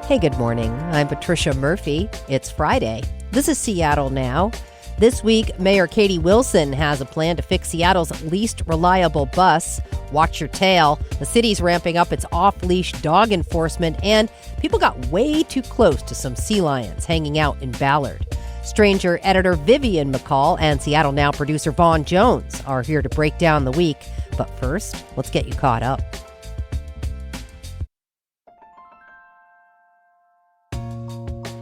Hey, good morning. I'm Patricia Murphy. It's Friday. This is Seattle Now. This week, Mayor Katie Wilson has a plan to fix Seattle's least reliable bus. Watch your tail. The city's ramping up its off-leash dog enforcement, and people got way too close to some sea lions hanging out in Ballard. Stranger editor Vivian McCall and Seattle Now producer Vaughan Jones are here to break down the week. But first, let's get you caught up.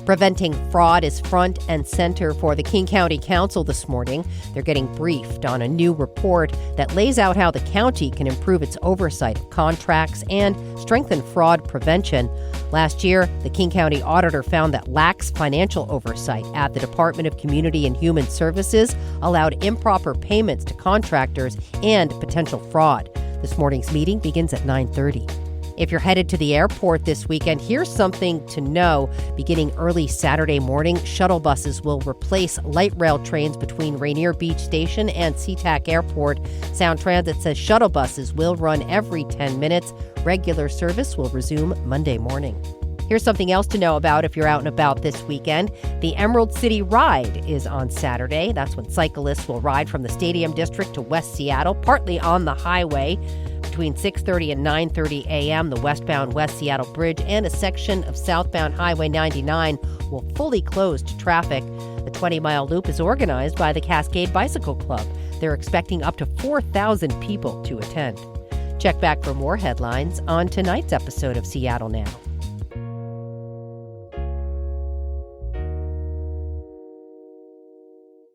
Preventing fraud is front and center for the King County Council this morning. They're getting briefed on a new report that lays out how the county can improve its oversight of contracts and strengthen fraud prevention. Last year, the King County auditor found that lax financial oversight at the Department of Community and Human Services allowed improper payments to contractors and potential fraud. This morning's meeting begins at 9:30. If you're headed to the airport this weekend, here's something to know. Beginning early Saturday morning, shuttle buses will replace light rail trains between Rainier Beach Station and SeaTac Airport. Sound Transit says shuttle buses will run every 10 minutes. Regular service will resume Monday morning. Here's something else to know about if you're out and about this weekend. The Emerald City Ride is on Saturday. That's when cyclists will ride from the Stadium District to West Seattle, partly on the highway. Between 6:30 and 9:30 a.m., the westbound West Seattle Bridge and a section of southbound Highway 99 will fully close to traffic. The 20-mile loop is organized by the Cascade Bicycle Club. They're expecting up to 4,000 people to attend. Check back for more headlines on tonight's episode of Seattle Now.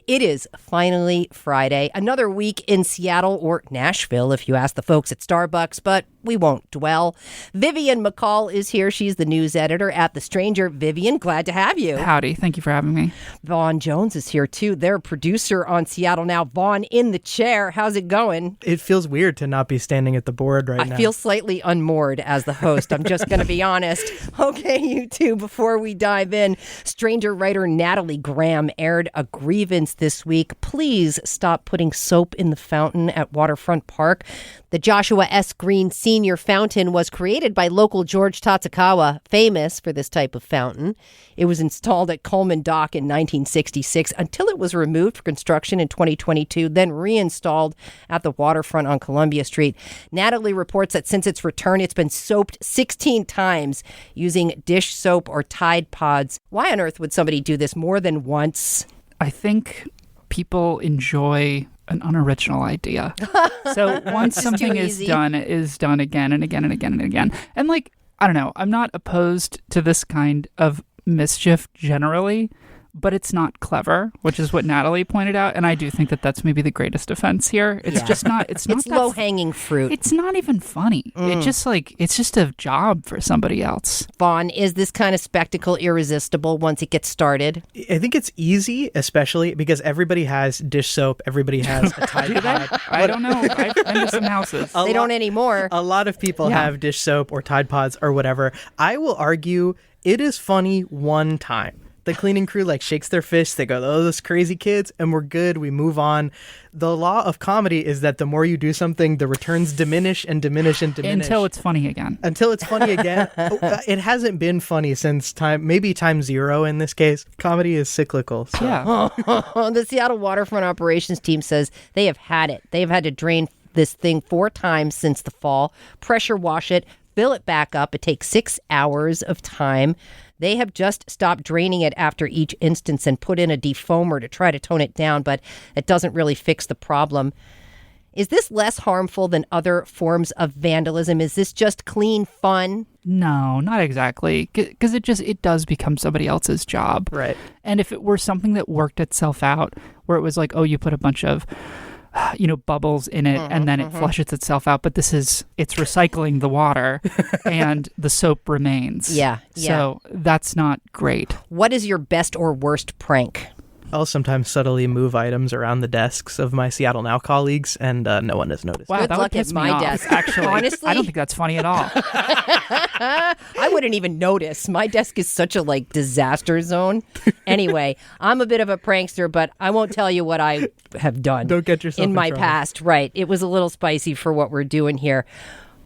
It is finally Friday. Another week in Seattle, or Nashville if you ask the folks at Starbucks, but we won't dwell. Vivian McCall is here. She's the news editor at The Stranger. Vivian, glad to have you. Howdy. Thank you for having me. Vaughan Jones is here too. They're producer on Seattle Now. Vaughan in the chair. How's it going? It feels weird to not be standing at the board right now. I feel slightly unmoored as the host. I'm just going to be honest. Okay, you two, before we dive in, Stranger writer Natalie Graham aired a grievance this week. Please stop putting soap in the fountain at Waterfront Park. The Joshua S. Green Senior Fountain was created by local George Tatsukawa, famous for this type of fountain. It was installed at Coleman Dock in 1966 until it was removed for construction in 2022, then reinstalled at the waterfront on Columbia Street. Natalie reports that since its return, it's been soaped 16 times using dish soap or Tide Pods. Why on earth would somebody do this more than once? I think people enjoy an unoriginal idea. So once something is done, it is done again and again and again and again. And I don't know, I'm not opposed to this kind of mischief generally, but it's not clever, which is what Natalie pointed out. And I do think that that's maybe the greatest offense here. It's just not, it's low-hanging fruit. It's not even funny. It's just a job for somebody else. Vaughan, is this kind of spectacle irresistible once it gets started? I think it's easy, especially because everybody has dish soap. Everybody has a Tide Pod. I don't know. I've been to some houses. They don't anymore. A lot of people have dish soap or Tide Pods or whatever. I will argue it is funny one time. The cleaning crew shakes their fists. They go, "Oh, those crazy kids," and we're good. We move on. The law of comedy is that the more you do something, the returns diminish and diminish and diminish until it's funny again. It hasn't been funny since maybe time zero in this case. Comedy is cyclical. So. Yeah. The Seattle Waterfront Operations team says they have had it. They've had to drain this thing 4 times since the fall, pressure wash it, fill it back up. It takes 6 hours of time. They have just stopped draining it after each instance and put in a defoamer to try to tone it down, but it doesn't really fix the problem. Is this less harmful than other forms of vandalism? Is this just clean fun? No, not exactly, because it does become somebody else's job. Right. And if it were something that worked itself out, where it was like, oh, you put a bunch of bubbles in it and then it flushes itself out. But it's recycling the water and the soap remains. Yeah. So that's not great. What is your best or worst prank? I'll sometimes subtly move items around the desks of my Seattle Now colleagues, and no one has noticed. Wow, Good that luck would piss at me my off, desk. Actually, honestly, I don't think that's funny at all. I wouldn't even notice. My desk is such a disaster zone. Anyway, I'm a bit of a prankster, but I won't tell you what I have done. Don't get yourself in my trouble. past. Right. It was a little spicy for what we're doing here.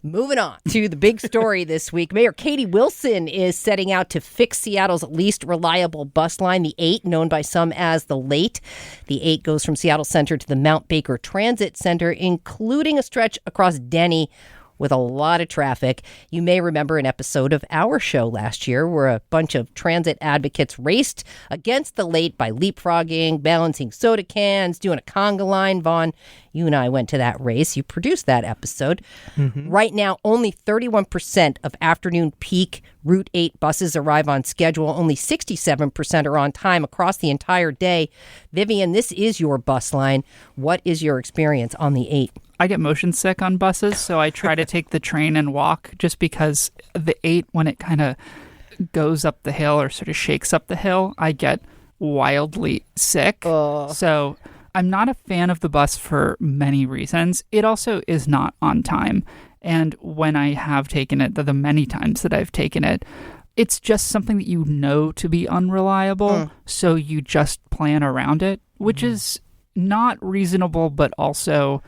Moving on to the big story this week. Mayor Katie Wilson is setting out to fix Seattle's least reliable bus line, the 8, known by some as the Late. The 8 goes from Seattle Center to the Mount Baker Transit Center, including a stretch across Denny with a lot of traffic. You may remember an episode of our show last year where a bunch of transit advocates raced against the Late by leapfrogging, balancing soda cans, doing a conga line. Vaughan, you and I went to that race. You produced that episode. Mm-hmm. Right now, only 31% of afternoon peak Route 8 buses arrive on schedule. Only 67% are on time across the entire day. Vivian, this is your bus line. What is your experience on the 8? I get motion sick on buses, so I try to take the train and walk just because the 8, when it kind of goes up the hill or sort of shakes up the hill, I get wildly sick. So I'm not a fan of the bus for many reasons. It also is not on time. And when I have taken it, the many times that I've taken it, it's just something that you know to be unreliable. So you just plan around it, which is not reasonable, but also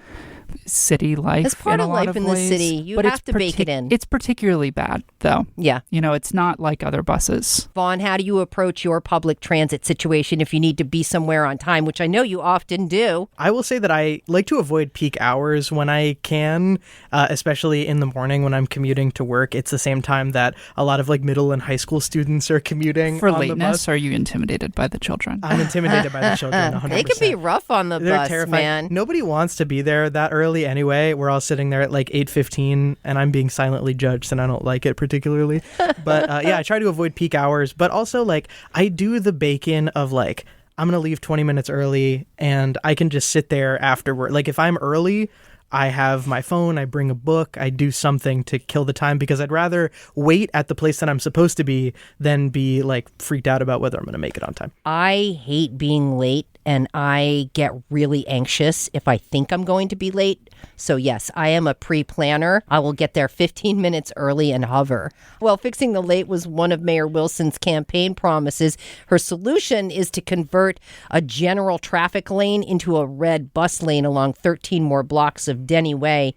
city life. It's part in of a lot life of in ways, the city. You but have to bake it in. It's particularly bad, though. Yeah. You know, it's not like other buses. Vaughan, how do you approach your public transit situation if you need to be somewhere on time, which I know you often do? I will say that I like to avoid peak hours when I can, especially in the morning when I'm commuting to work. It's the same time that a lot of like middle and high school students are commuting for on lateness. The bus. Are you intimidated by the children? I'm intimidated by the children, 100%. They can be rough on the They're bus, terrifying. man. Nobody wants to be there that early anyway. We're all sitting there at like 8:15, and I'm being silently judged, and I don't like it particularly. But yeah, I try to avoid peak hours. But also, like, I do the bake-in of like, I'm going to leave 20 minutes early, and I can just sit there afterward. Like, if I'm early, I have my phone, I bring a book, I do something to kill the time, because I'd rather wait at the place that I'm supposed to be than be like freaked out about whether I'm going to make it on time. I hate being late, and I get really anxious if I think I'm going to be late. So yes, I am a pre-planner. I will get there 15 minutes early and hover. Well, fixing the late was one of Mayor Wilson's campaign promises. Her solution is to convert a general traffic lane into a red bus lane along 13 more blocks of Denny Way.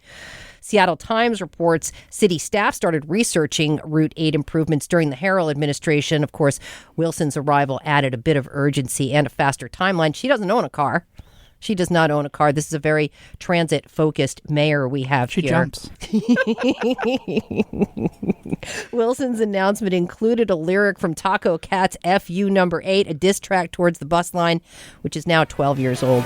Seattle Times reports city staff started researching Route 8 improvements during the Harrell administration. Of course, Wilson's arrival added a bit of urgency and a faster timeline. She doesn't own a car. She does not own a car. This is a very transit-focused mayor we have here. She jumps. Wilson's announcement included a lyric from Taco Cat's FU number 8, a diss track towards the bus line, which is now 12 years old.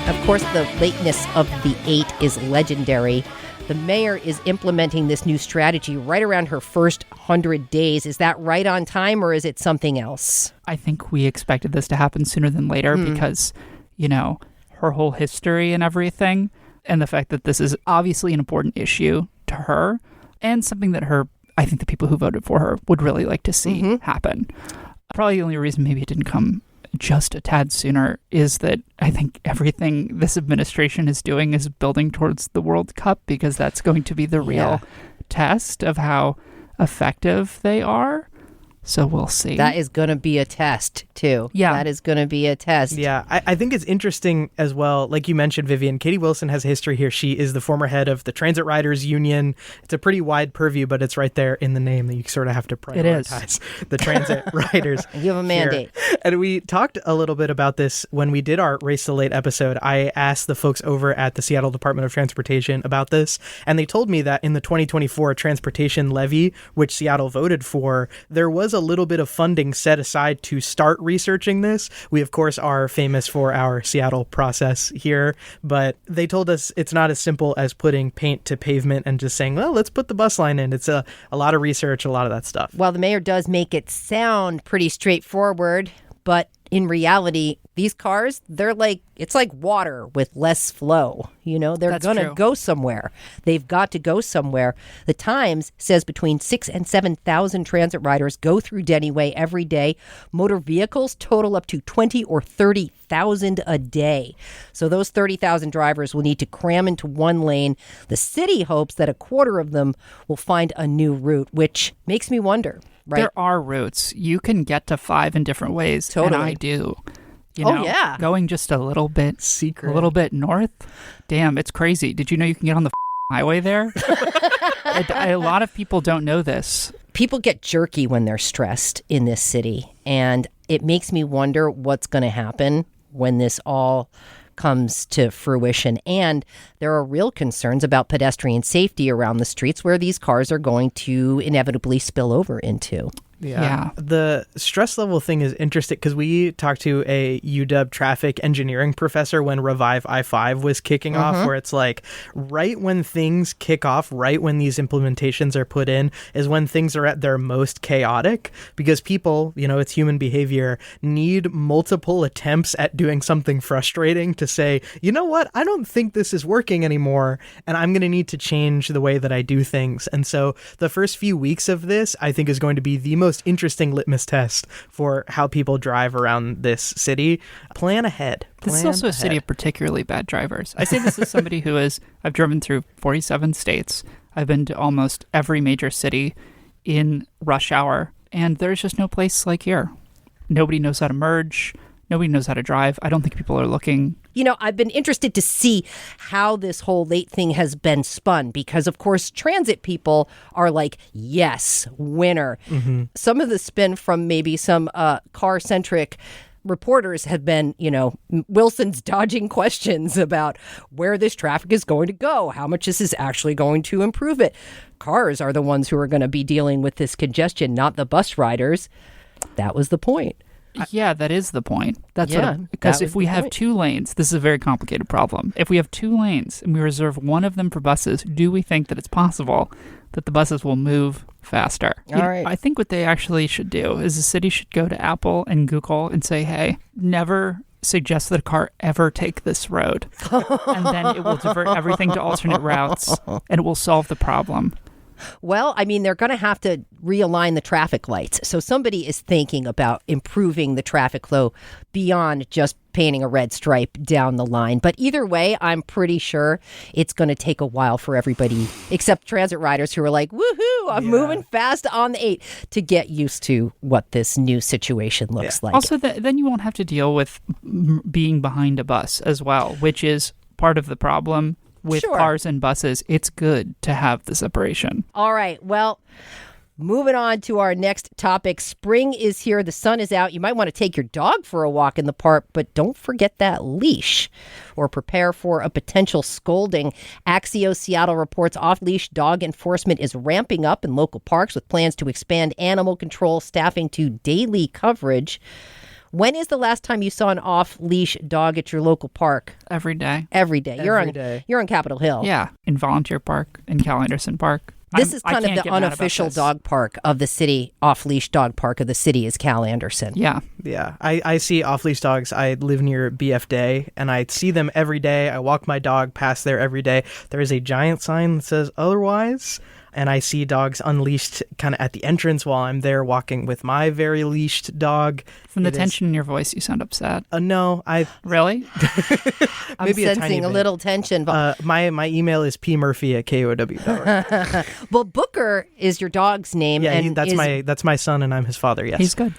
Of course, the lateness of the 8 is legendary. The mayor is implementing this new strategy right around her first 100 days. Is that right on time, or is it something else? I think we expected this to happen sooner than later because, you know, her whole history and everything, and the fact that this is obviously an important issue to her, and something that I think the people who voted for her would really like to see happen. Probably the only reason maybe it didn't come just a tad sooner is that I think everything this administration is doing is building towards the World Cup, because that's going to be the real test of how effective they are. So we'll see. That is going to be a test, too. Yeah. That is going to be a test. Yeah, I think it's interesting as well. Like you mentioned, Vivian, Katie Wilson has a history here. She is the former head of the Transit Riders Union. It's a pretty wide purview, but it's right there in the name that you sort of have to prioritize the transit riders. You have a mandate. Here. And we talked a little bit about this when we did our Race to Late episode. I asked the folks over at the Seattle Department of Transportation about this, and they told me that in the 2024 transportation levy, which Seattle voted for, there was a little bit of funding set aside to start researching this. We, of course, are famous for our Seattle process here, but they told us it's not as simple as putting paint to pavement and just saying, well, let's put the bus line in. It's a lot of research, a lot of that stuff. Well, the mayor does make it sound pretty straightforward, but in reality, these cars, it's like water with less flow. You know, they're going to go somewhere. They've got to go somewhere. The Times says between 6,000 and 7,000 transit riders go through Denny Way every day. Motor vehicles total up to 20 or 30,000 a day. So those 30,000 drivers will need to cram into one lane. The city hopes that a quarter of them will find a new route, which makes me wonder. Right. There are routes. You can get to 5 in different ways. Totally. And I do. You know, yeah. Going just a little bit north. Damn, it's crazy. Did you know you can get on the highway there? A lot of people don't know this. People get jerky when they're stressed in this city, and it makes me wonder what's going to happen when this all comes to fruition. And there are real concerns about pedestrian safety around the streets where these cars are going to inevitably spill over into. Yeah. The stress level thing is interesting because we talked to a UW traffic engineering professor when Revive I-5 was kicking off, where it's like right when things kick off, right when these implementations are put in is when things are at their most chaotic, because people, it's human behavior, need multiple attempts at doing something frustrating to say, you know what, I don't think this is working anymore, and I'm going to need to change the way that I do things. And so the first few weeks of this, I think, is going to be the most interesting litmus test for how people drive around this city. Plan ahead. This is also a city of particularly bad drivers. I say this as somebody I've driven through 47 states. I've been to almost every major city in rush hour, and there's just no place like here. Nobody knows how to merge. Nobody knows how to drive. I don't think people are looking. I've been interested to see how this whole late thing has been spun because, of course, transit people are like, yes, winner. Mm-hmm. Some of the spin from maybe some car-centric reporters have been, Wilson's dodging questions about where this traffic is going to go, how much this is actually going to improve it. Cars are the ones who are going to be dealing with this congestion, not the bus riders. That was the point. Yeah, that is the point. Because if we have 2 lanes, this is a very complicated problem. If we have 2 lanes and we reserve one of them for buses, do we think that it's possible that the buses will move faster? All right. I think what they actually should do is the city should go to Apple and Google and say, hey, never suggest that a car ever take this road. And then it will divert everything to alternate routes and it will solve the problem. Well, they're going to have to realign the traffic lights. So somebody is thinking about improving the traffic flow beyond just painting a red stripe down the line. But either way, I'm pretty sure it's going to take a while for everybody, except transit riders who are like, woohoo, I'm moving fast on the 8, to get used to what this new situation looks like. Also, then you won't have to deal with being behind a bus as well, which is part of the problem. With cars and buses, it's good to have the separation. All right. Well, moving on to our next topic. Spring is here. The sun is out. You might want to take your dog for a walk in the park, but don't forget that leash or prepare for a potential scolding. Axios Seattle reports off-leash dog enforcement is ramping up in local parks with plans to expand animal control staffing to daily coverage. When is the last time you saw an off-leash dog at your local park? Every day. Every day. You're on Capitol Hill. Yeah, in Volunteer Park, in Cal Anderson Park. This is kind of the unofficial dog park of the city. Off-leash dog park of the city is Cal Anderson. Yeah. Yeah. I see off-leash dogs. I live near BF Day, and I see them every day. I walk my dog past there every day. There is a giant sign that says otherwise. And I see dogs unleashed kind of at the entrance while I'm there walking with my very leashed dog. From the tension in your voice, you sound upset. No, Really? I'm sensing a little tension. My email is pmurphy@KUOW.org. Well, Booker is your dog's name. Yeah, that's my son, and I'm his father, yes. He's good.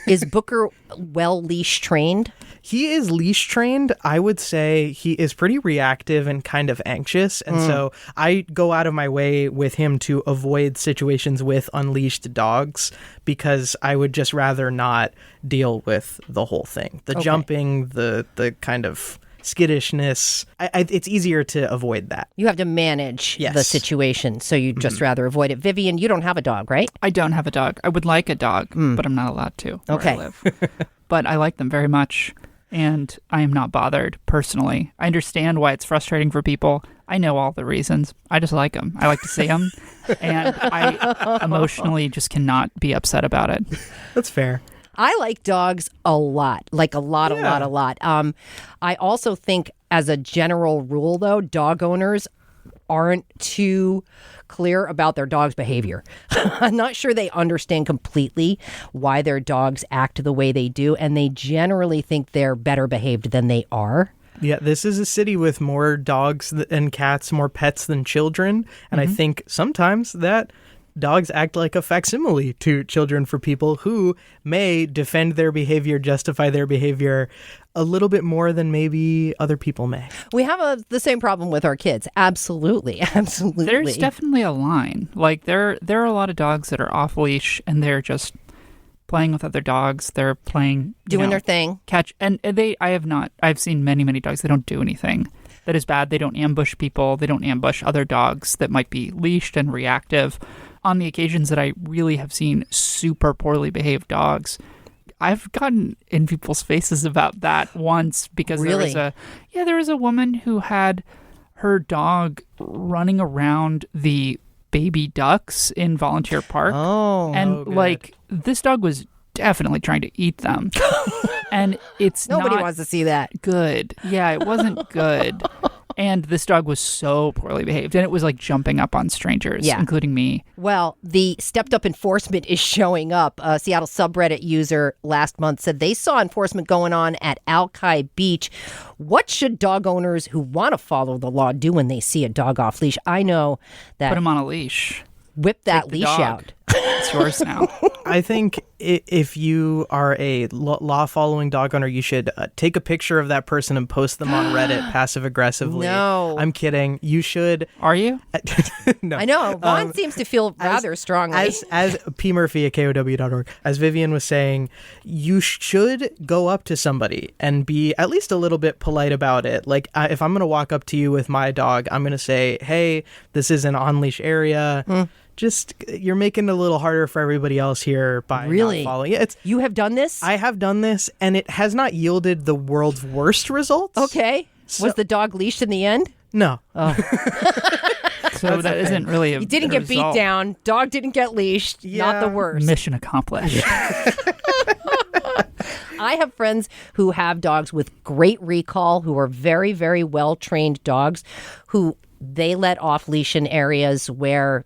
Is Booker well leash trained? He is leash trained. I would say he is pretty reactive and kind of anxious. And so I go out of my way with him to avoid situations with unleashed dogs because I would just rather not deal with the whole thing. The jumping, the kind of skittishness. It's easier to avoid that. You have to manage the situation, so you'd just rather avoid it. Vivian, you don't have a dog, right? I don't have a dog. I would like a dog, but I'm not allowed to where I live. But I like them very much. And I am not bothered, personally. I understand why it's frustrating for people. I know all the reasons. I just like them. I like to see them. And I emotionally just cannot be upset about it. That's fair. I like dogs a lot. Like a lot. I also think, as a general rule, though, dog owners aren't too clear about their dog's behavior. I'm not sure they understand completely why their dogs act the way they do, and they generally think they're better behaved than they are. Yeah, this is a city with more dogs and cats, more pets than children, and I think sometimes that dogs act like a facsimile to children for people who may defend their behavior, justify their behavior a little bit more than maybe other people may. We have the same problem with our kids. Absolutely. Absolutely. There's definitely a line. Like there are a lot of dogs that are off leash and they're just playing with other dogs. They're playing, doing their thing. Catch. And I've seen many, many dogs. They don't do anything that is bad. They don't ambush people. They don't ambush other dogs that might be leashed and reactive. On the occasions that I really have seen super poorly behaved dogs, I've gotten in people's faces about that once because really? there was a woman who had her dog running around the baby ducks in Volunteer Park. Good. This dog was definitely trying to eat them. And it's Nobody not wants to see that. good. Yeah, it wasn't good. And this dog was so poorly behaved. And it was like jumping up on strangers, including me. Well, the stepped-up enforcement is showing up. A Seattle subreddit user last month said they saw enforcement going on at Alki Beach. What should dog owners who want to follow the law do when they see a dog off leash? I know that... Put him on a leash. Whip that leash out. It's yours now. I think if you are a law-following dog owner, you should take a picture of that person and post them on Reddit passive-aggressively. No. I'm kidding. You should... Are you? No. I know. Vaughan seems to feel rather strongly. As P. Murphy at KUOW.org, as Vivian was saying, you should go up to somebody and be at least a little bit polite about it. Like, if I'm going to walk up to you with my dog, I'm going to say, hey, this is an on-leash area. Just, you're making it a little harder for everybody else here by not following. Yeah, you have done this? I have done this, and it has not yielded the world's worst results. Okay. Was the dog leashed in the end? No. Oh. So that isn't really a You didn't get beat down. Dog didn't get leashed. Yeah. Not the worst. Mission accomplished. I have friends who have dogs with great recall, who are very, very well-trained dogs, who they let off leash in areas where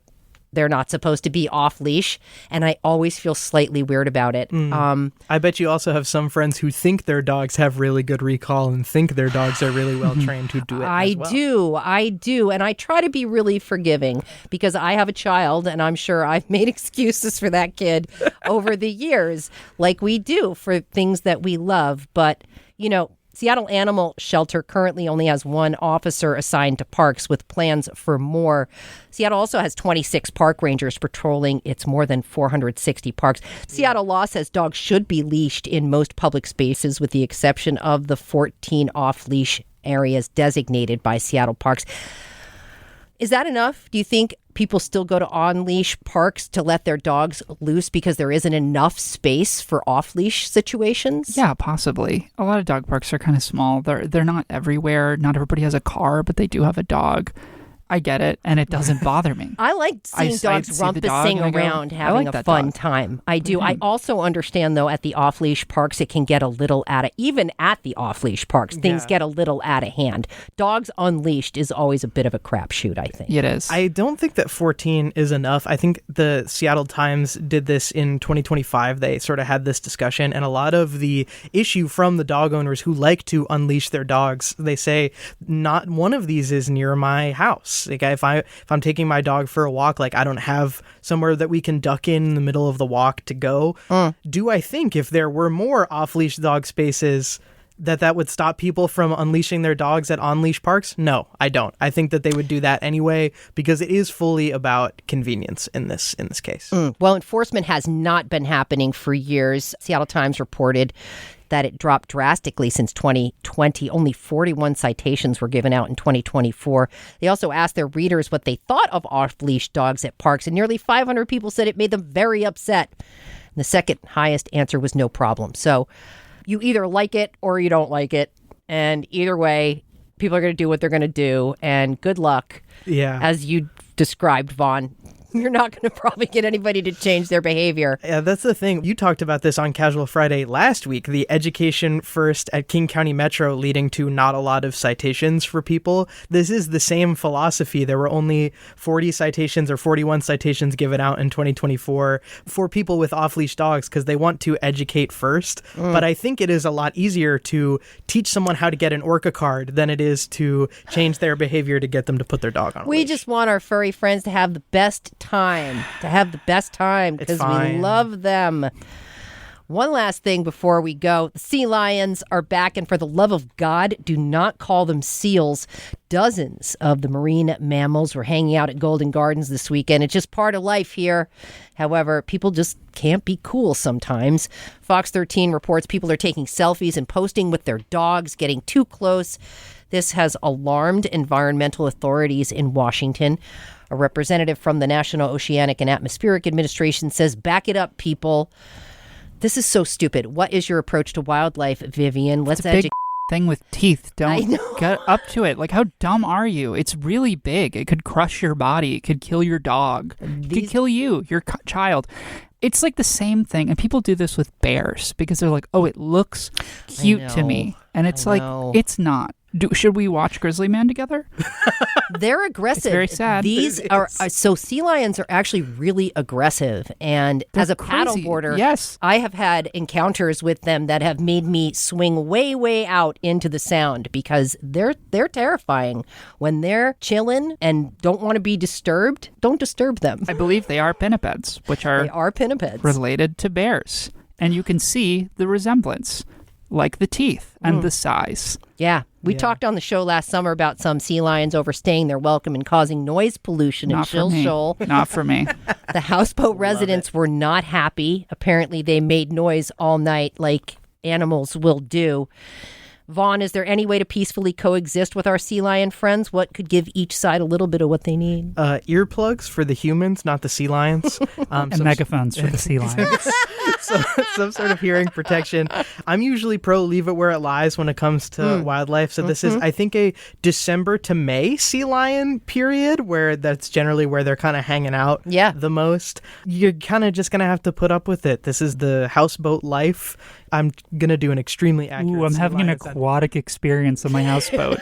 they're not supposed to be off leash, and I always feel slightly weird about it. I bet you also have some friends who think their dogs have really good recall and think their dogs are really well trained who do it as well. I do, and I try to be really forgiving because I have a child, and I'm sure I've made excuses for that kid over the years, like we do for things that we love. But, you know, Seattle Animal Shelter currently only has one officer assigned to parks with plans for more. Seattle also has 26 park rangers patrolling its more than 460 parks. Seattle law says dogs should be leashed in most public spaces with the exception of the 14 off-leash areas designated by Seattle Parks. Is that enough? Do you think people still go to on-leash parks to let their dogs loose because there isn't enough space for off-leash situations? Yeah, possibly. A lot of dog parks are kind of small. They're not everywhere. Not everybody has a car, but they do have a dog. I get it, and it doesn't bother me. I like seeing dogs rumpusing around, having a fun time. I do. I also understand, though, at the off-leash parks, it can get a little even at the off-leash parks, things get a little out of hand. Dogs unleashed is always a bit of a crapshoot, I think. It is. I don't think that 14 is enough. I think the Seattle Times did this in 2025. They sort of had this discussion, and a lot of the issue from the dog owners who like to unleash their dogs, they say, not one of these is near my house. Like if I'm taking my dog for a walk, like I don't have somewhere that we can duck in the middle of the walk to go. Do I think if there were more off-leash dog spaces that would stop people from unleashing their dogs at on-leash parks? No, I don't. I think that they would do that anyway because it is fully about convenience in this case. Well, enforcement has not been happening for years. Seattle Times reported that it dropped drastically since 2020. Only 41 citations were given out in 2024. They also asked their readers what they thought of off-leash dogs at parks, and nearly 500 people said it made them very upset. And the second highest answer was no problem. So you either like it or you don't like it. And either way, people are going to do what they're going to do. And good luck. Yeah. As you described, Vaughan. You're not going to probably get anybody to change their behavior. Yeah, that's the thing. You talked about this on Casual Friday last week, the education first at King County Metro leading to not a lot of citations for people. This is the same philosophy. There were only 40 citations or 41 citations given out in 2024 for people with off-leash dogs because they want to educate first. But I think it is a lot easier to teach someone how to get an Orca card than it is to change their behavior to get them to put their dog on a leash. We just want our furry friends to have the best time, to have the best time because we love them. One last thing before we go. The sea lions are back, and for the love of God, do not call them seals. Dozens of the marine mammals were hanging out at Golden Gardens this weekend. It's just part of life here. However, people just can't be cool sometimes. Fox 13 reports people are taking selfies and posting with their dogs, getting too close. This has alarmed environmental authorities in Washington. A representative from the National Oceanic and Atmospheric Administration says, back it up, people. This is so stupid. What is your approach to wildlife, Vivian? Let's educate. Thing with teeth. Don't get up to it. Like, how dumb are you? It's really big. It could crush your body. It could kill your dog. It could kill you, your child. It's like the same thing. And people do this with bears because they're like, oh, it looks cute to me. And it's it's not. Should we watch Grizzly Man together? They're aggressive. It's very sad. These are so sea lions are actually really aggressive, and as a paddleboarder, yes, I have had encounters with them that have made me swing way out into the sound because they're terrifying. When they're chilling and don't want to be disturbed, don't disturb them. I believe they are pinnipeds, which are pinnipeds related to bears, and you can see the resemblance. Like the teeth and the size. Yeah. We talked on the show last summer about some sea lions overstaying their welcome and causing noise pollution in Chill Shoal. Not for me. The houseboat residents were not happy. Apparently, they made noise all night like animals will do. Vaughan, is there any way to peacefully coexist with our sea lion friends? What could give each side a little bit of what they need? Earplugs for the humans, not the sea lions. And megaphones for the sea lions. Some sort of hearing protection. I'm usually pro leave it where it lies when it comes to wildlife. So this is, I think, a December to May sea lion period where that's generally where they're kind of hanging out the most. You're kind of just going to have to put up with it. This is the houseboat life. I'm going to do an extremely accurate I'm having an aquatic experience on my houseboat.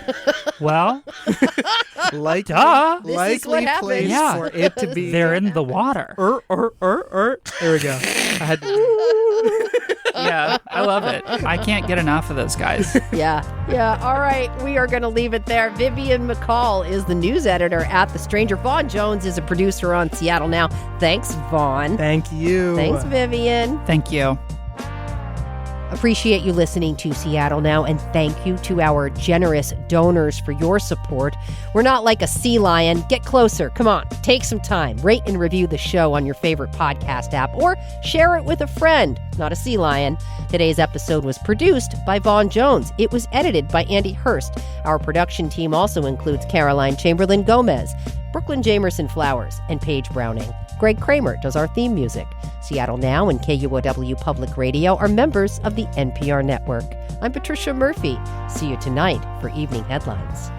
Well, likely place for it to be. They're in the water. There we go. I had Yeah, I love it. I can't get enough of those guys. Yeah. All right. We are going to leave it there. Vivian McCall is the news editor at The Stranger. Vaughan Jones is a producer on Seattle Now. Thanks, Vaughan. Thank you. Thanks, Vivian. Thank you. Appreciate you listening to Seattle Now, and thank you to our generous donors for your support. We're not like a sea lion. Get closer. Come on. Take some time. Rate and review the show on your favorite podcast app or share it with a friend. Not a sea lion. Today's episode was produced by Vaughan Jones. It was edited by Andy Hurst. Our production team also includes Caroline Chamberlain Gomez, Brooklyn Jamerson Flowers, and Paige Browning. Greg Kramer does our theme music. Seattle Now and KUOW Public Radio are members of the NPR network. I'm Patricia Murphy. See you tonight for Evening Headlines.